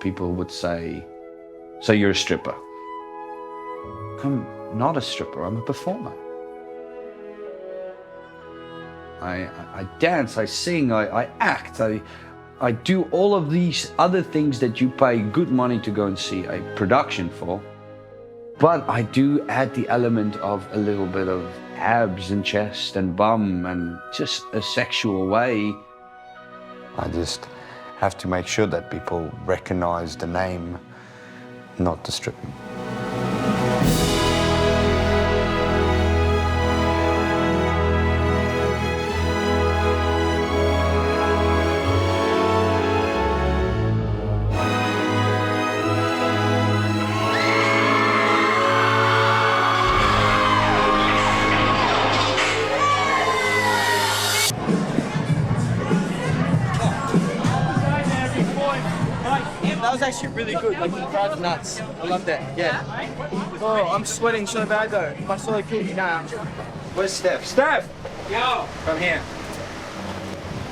people would say, so you're a stripper? I'm not a stripper, I'm a performer. I dance, I sing, I act, I do all of these other things that you pay good money to go and see a production for. But I do add the element of a little bit of abs and chest and bum and just a sexual way. I just have to make sure that people recognize the name, not the stripping. That was actually really good, like the crowd's nuts. I love that, yeah. Oh, I'm sweating so bad though. If I saw a kid now. Where's Steph? Steph! Yo! Come here.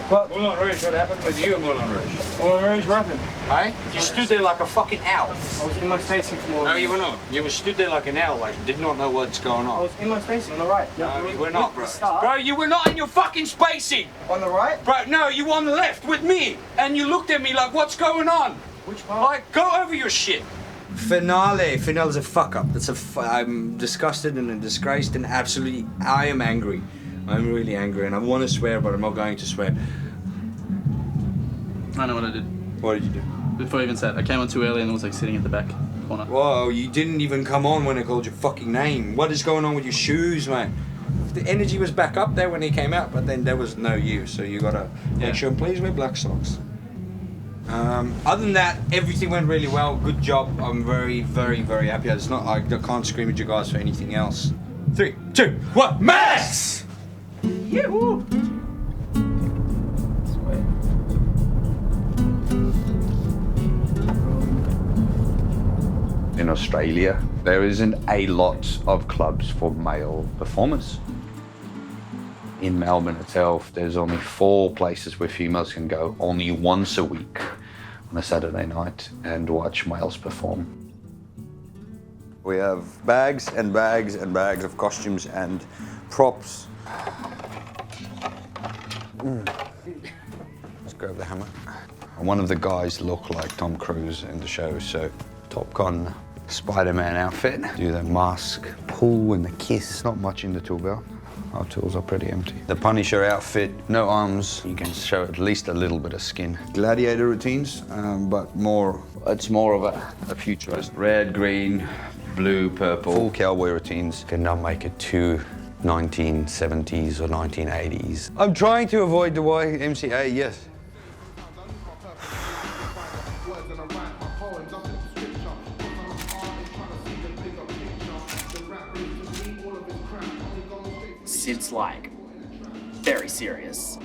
What? Moulin Rouge, what happened with you, Moulin Rouge? Moulin Rouge, what happened? Hey? You stood there like a fucking owl. I was in my facing floor. No, you were not. You were stood there like an owl, like did not know what's going on. I was in my spacing, on the right. No, you were not, bro. Bro, you were not in your fucking spacing! On the right? Bro, no, you were on the left with me. And you looked at me like, what's going on? Which part? Like, go over your shit. Finale's a fuck up. I'm disgusted and disgraced and absolutely, I am angry. I'm really angry and I want to swear, but I'm not going to swear. I know what I did. What did you do? Before I even said, I came on too early and was like sitting at the back corner. Whoa, you didn't even come on when I called your fucking name. What is going on with your shoes, man? The energy was back up there when he came out, but then there was no you, so you gotta make sure, please wear black socks. Other than that, everything went really well. Good job. I'm very, very, very happy. It's not, I can't scream at you guys for anything else. 3, 2, 1, Max! Yeah, woo! In Australia, there isn't a lot of clubs for male performers. In Melbourne itself, there's only 4 places where females can go only once a week on a Saturday night and watch males perform. We have bags and bags and bags of costumes and props. Let's grab the hammer. One of the guys looked like Tom Cruise in the show, so Top Gun Spider-Man outfit. Do the mask, pull and the kiss. Not much in the tool belt. Our tools are pretty empty. The Punisher outfit, no arms. You can show at least a little bit of skin. Gladiator routines, but more, it's more of a futurist. Red, green, blue, purple. Full cowboy routines. Cannot make it too 1970s or 1980s. I'm trying to avoid the YMCA, yes. Sid's like very serious.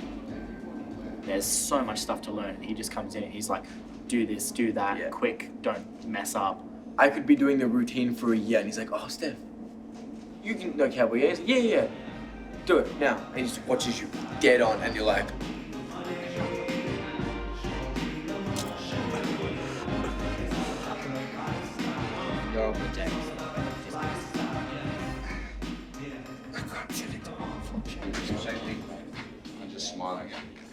There's so much stuff to learn. He just comes in and he's like, do this, do that, quick, don't mess up. I could be doing the routine for a year and he's like, oh, Steph, you can know cowboy, yeah? Yeah. Do it now. And he just watches you dead on and you're like, You're on the deck.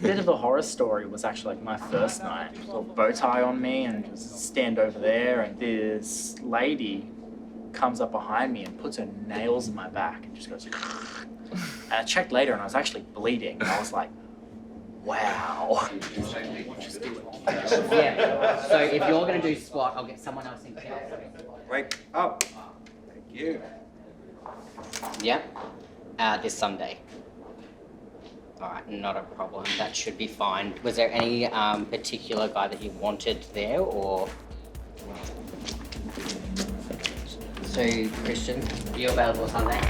Bit of a horror story was actually like my first night. Little bow tie on me and just stand over there, and this lady comes up behind me and puts her nails in my back and just goes. And I checked later and I was actually bleeding. And I was like, wow. Yeah. So if you're gonna do squat, I'll get someone else in here. Wake up. Thank you. Yeah. This Sunday. All right, not a problem. That should be fine. Was there any particular guy that you wanted there, or? So, Christian, are you available Sunday?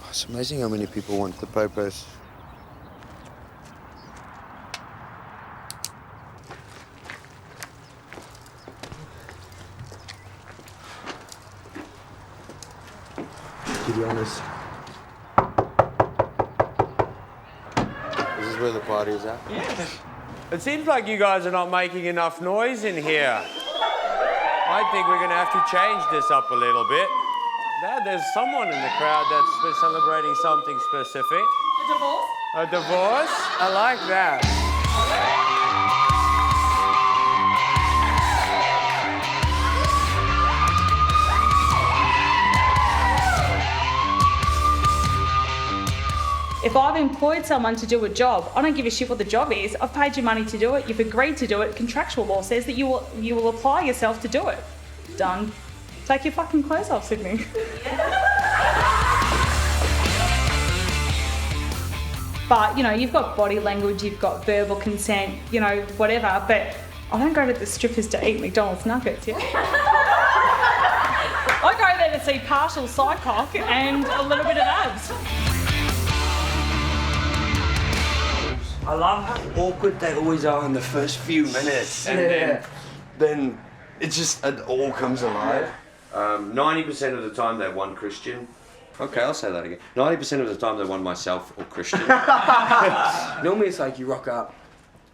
It's amazing how many people want the popos. To be honest, where the party is at. It seems like you guys are not making enough noise in here. I think we're going to have to change this up a little bit. There's someone in the crowd that's celebrating something specific. A divorce? A divorce? I like that. If I've employed someone to do a job, I don't give a shit what the job is. I've paid you money to do it. You've agreed to do it. Contractual law says that you will apply yourself to do it. Done. Take your fucking clothes off, Sydney. But, you know, you've got body language, you've got verbal consent, you know, whatever. But I don't go to the strippers to eat McDonald's nuggets, yeah? I go there to see partial side cock and a little bit of abs. I love how awkward they always are in the first few minutes, and then it all comes alive. 90% of the time they won Christian. Okay, I'll say that again. 90% of the time they won myself or Christian. Normally it's like you rock up,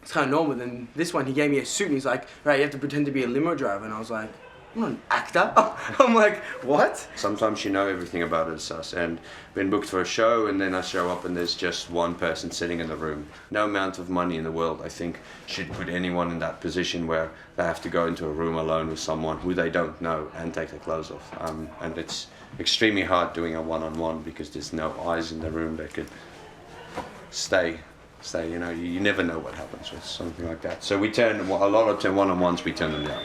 it's kind of normal. Then this one, he gave me a suit and he's like, right, you have to pretend to be a limo driver. And I was like, I'm not an actor. I'm like, what? Sometimes you know everything about us and been booked for a show, and then I show up and there's just one person sitting in the room. No amount of money in the world, I think, should put anyone in that position where they have to go into a room alone with someone who they don't know and take their clothes off. And it's extremely hard doing a one-on-one because there's no eyes in the room that could stay. You know, you never know what happens with something like that. So we turn a lot of one-on-ones, we turn them down.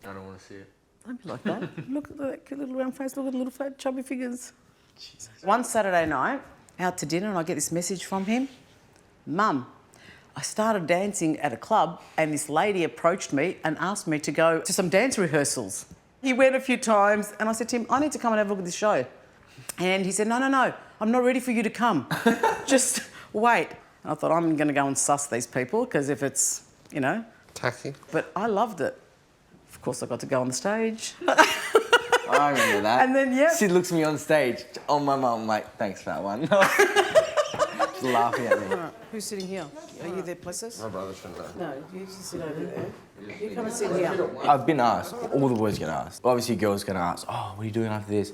I don't want to see it. Don't be like that. Look at that cute little round face, look at the little fat chubby figures. Jesus. One Saturday night, out to dinner, and I get this message from him. Mum, I started dancing at a club and this lady approached me and asked me to go to some dance rehearsals. He went a few times and I said to him, I need to come and have a look at this show. And he said, no, I'm not ready for you to come. Just wait. And I thought, I'm going to go and suss these people because if it's, you know. Taxi. But I loved it. Of course, I got to go on the stage. I remember that. And then, yeah. Sid looks at me on stage, on my mum, like, thanks for that one. Just laughing at me. Right, who's sitting here? Are you there, Plessis? My brother shouldn't know. No, you just sit over there. You come and sit here. I've been asked, all the boys get asked. Obviously, girls get asked, oh, what are you doing after this?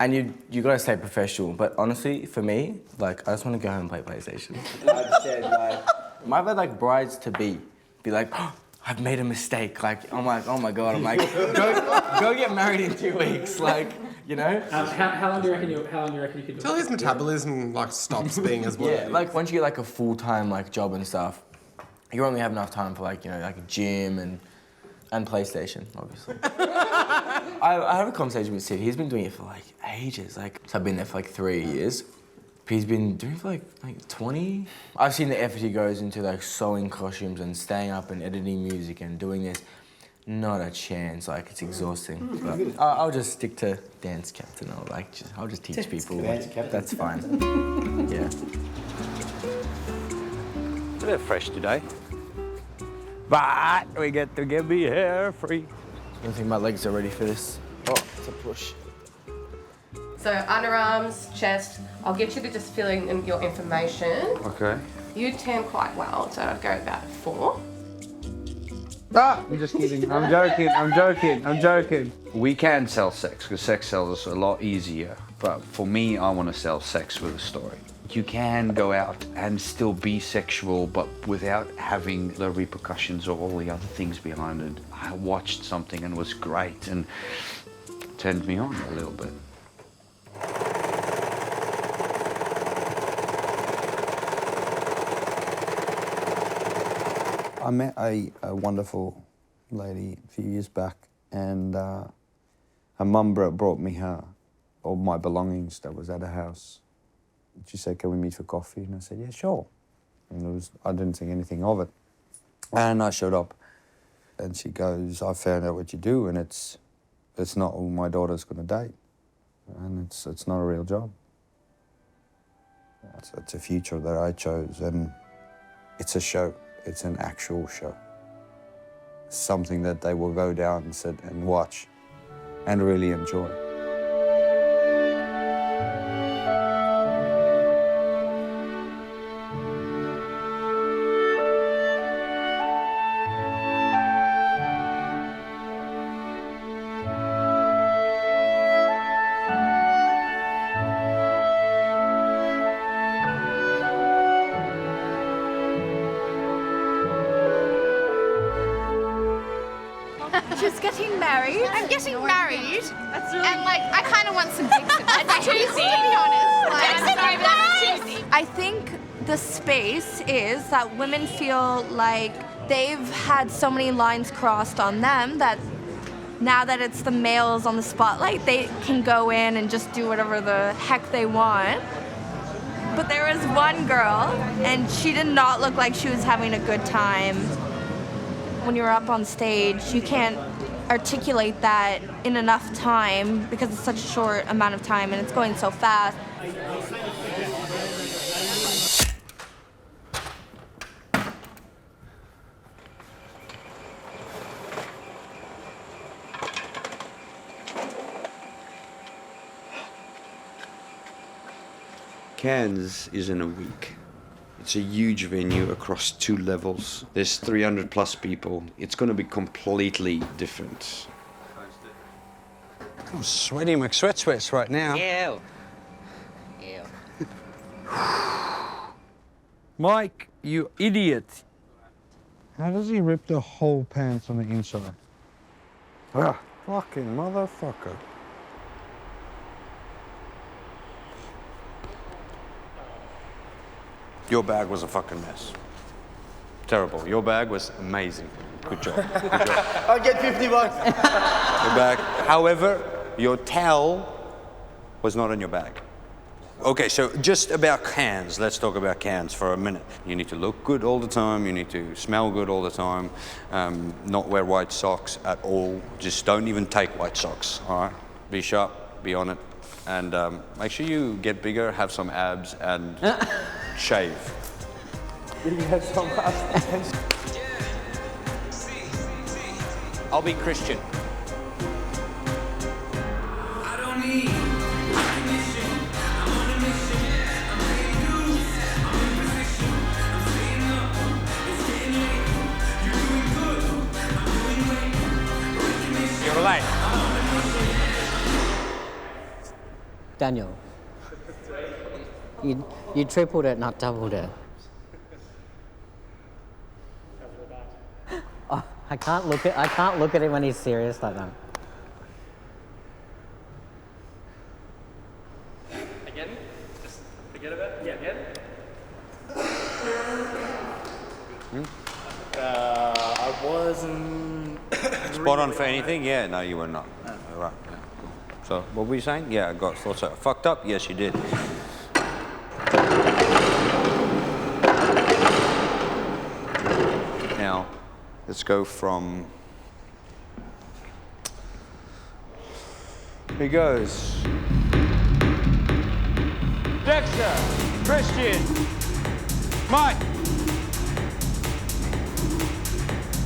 And you got to stay professional. But honestly, for me, like, I just want to go home and play PlayStation. I've said, like, I've had, like, brides-to-be be like, oh, I've made a mistake. Like, I'm like, oh my God. I'm like, go get married in 2 weeks. Like, you know? How long do you reckon you could do it? Till his metabolism, like, stops being as well. Yeah, like, once you get, like, a full-time, like, job and stuff, you only have enough time for, like, you know, like a gym and PlayStation, obviously. I have a conversation with Sid. He's been doing it for, like, ages. Like, so I've been there for, like, 3 years. He's been doing it for, like 20. I've seen the effort he goes into, like, sewing costumes and staying up and editing music and doing this. Not a chance. Like, it's exhausting. But I'll just stick to dance captain. I'll just teach people. That's fine. Yeah. It's a bit fresh today. But we get to get me hair free. I don't think my legs are ready for this. Oh, it's a push. So underarms, chest, I'll get you to just fill in your information. Okay. You tan quite well, so I'd go about 4. Ah, I'm just kidding. I'm joking. We can sell sex because sex sells us a lot easier. But for me, I want to sell sex with a story. You can go out and still be sexual, but without having the repercussions or all the other things behind it. I watched something and it was great and turned me on a little bit. I met a wonderful lady a few years back, and her mum brought me all my belongings that was at her house. She said, can we meet for coffee? And I said, yeah, sure. And I didn't think anything of it. And I showed up, and she goes, I found out what you do, and it's it's not who my daughter's going to date. And it's not a real job. It's a future that I chose, and it's a show. It's an actual show. Something that they will go down and sit and watch and really enjoy. She's getting married. I'm getting married. And like, I kind of want some pics of it. That's cheesy. To be honest. Like, I'm sorry, but that's cheesy. I think the space is that women feel like they've had so many lines crossed on them that now that it's the males on the spotlight, they can go in and just do whatever the heck they want. But there was one girl, and she did not look like she was having a good time. When you're up on stage, you can't articulate that in enough time because it's such a short amount of time and it's going so fast. Cairns is in a week. It's a huge venue across 2 levels. There's 300 plus people. It's going to be completely different. I'm sweating my sweats right now. Ew. Ew. Mike, you idiot. How does he rip the whole pants on the inside? Ah, fucking motherfucker. Your bag was a fucking mess. Terrible. Your bag was amazing. Good job. Good job. I'll get 50 bucks. Your bag. However, your towel was not in your bag. Okay, so just about cans. Let's talk about cans for a minute. You need to look good all the time. You need to smell good all the time. Not wear white socks at all. Just don't even take white socks, all right? Be sharp, be on it. And make sure you get bigger, have some abs, and shave. You have some abs. I'll be Christian. I don't need recognition. I'm on a mission. I'm paying dues. I'm in position. I'm staying up. It's getting late. You're doing good. I'm doing great. Recognition. You're late. Daniel, you tripled it, not doubled it. Oh, I can't look at him when he's serious like that. Again? Just forget about it? Yeah, again? I wasn't. Spot on for anything? Yeah, no, you were not. Right. Yeah. So, what were you saying? Yeah, I thought so. Fucked up? Yes, you did. Now, let's go from. Here goes. Dexter, Christian, Mike,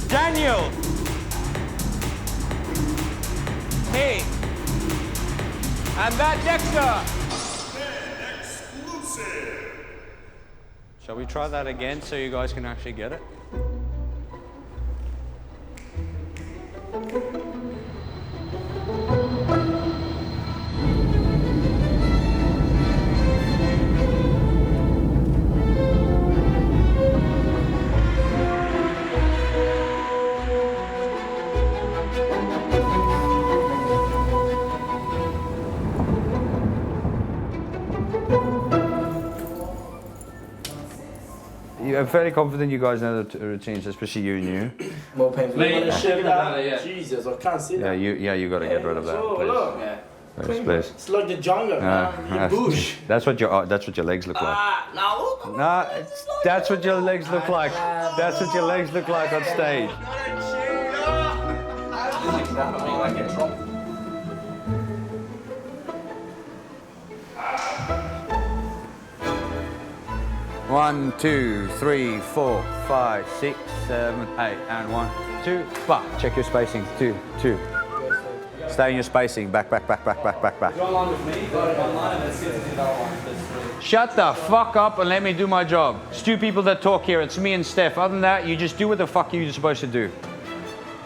Daniel, me, and that Dexter. MenXclusive. Shall we try that again so you guys can actually get it? I'm fairly confident you guys know the routines, especially you and you. More painful. Yeah. Jesus, I can't see that. You got to get rid of that, So, please. look. Please. It's like the jungle, man. The bush. That's what your legs look like. No. No, that's what your legs look like. That's what your legs look like on stage. 1, 2, 3, 4, 5, 6, 7, 8, and 1, 2, back. Check your spacing. 2, 2. Stay in your spacing. Back. Shut the fuck up and let me do my job. It's two people that talk here. It's me and Steph. Other than that, you just do what the fuck you're supposed to do.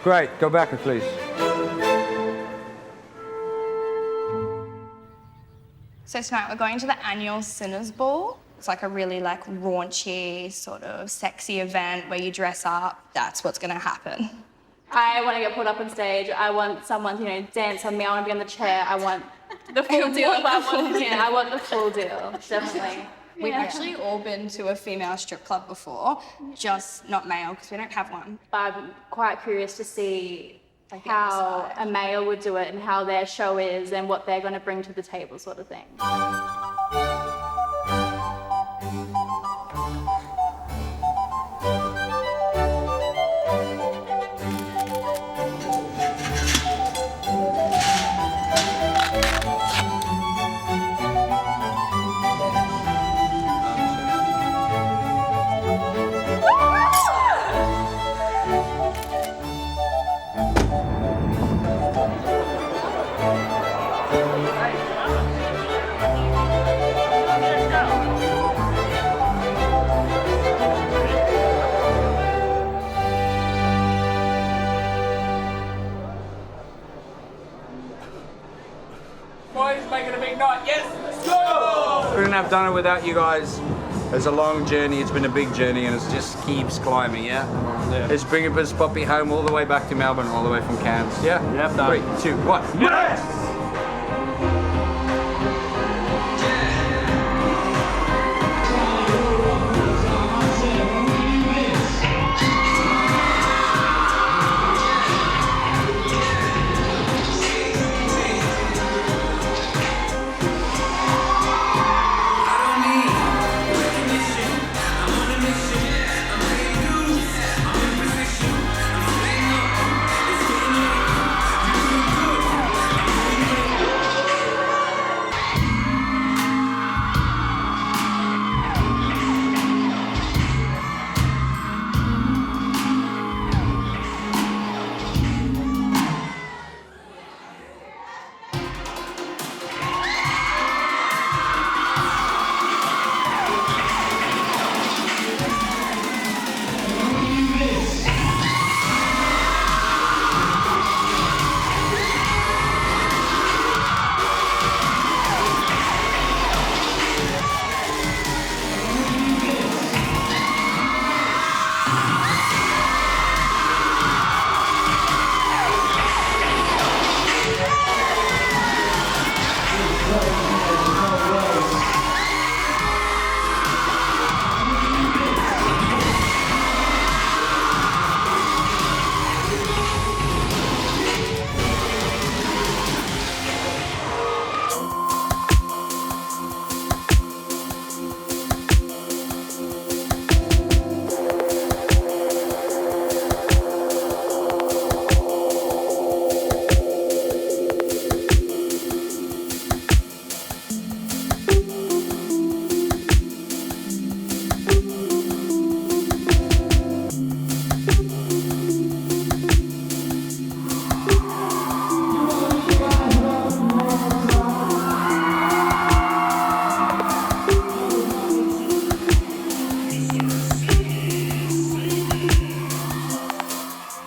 Great. Go back, please. So tonight we're going to the annual Sinners Ball. It's like a really like raunchy, sort of sexy event where you dress up. That's what's gonna happen. I want to get pulled up on stage. I want someone to, dance on me. I want to be on the chair. I want the full deal. I want the full deal, definitely. We've actually all been to a female strip club before, just not male because we don't have one. But I'm quite curious to see how a male would do it and how their show is and what they're going to bring to the table, sort of thing. Boys, making a big night. Yes, let's go! Couldn't have done it without you guys. It's a long journey, it's been a big journey, and it just keeps climbing, yeah? Let's bring it this puppy home all the way back to Melbourne, all the way from Cairns, yeah? Yep, done. 3, 2, 1. Yes!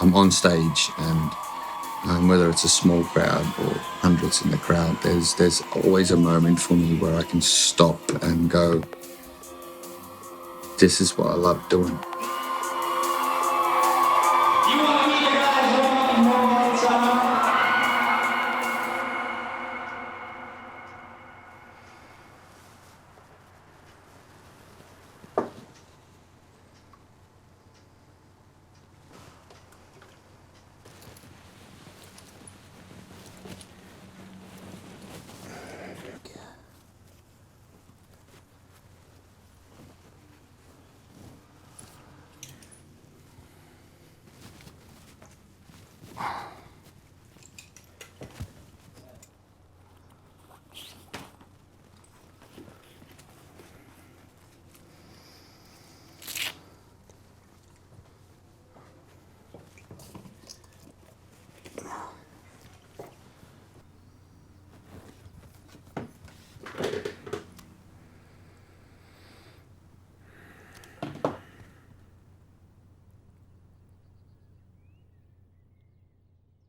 I'm on stage, and whether it's a small crowd or hundreds in the crowd, there's always a moment for me where I can stop and go, this is what I love doing.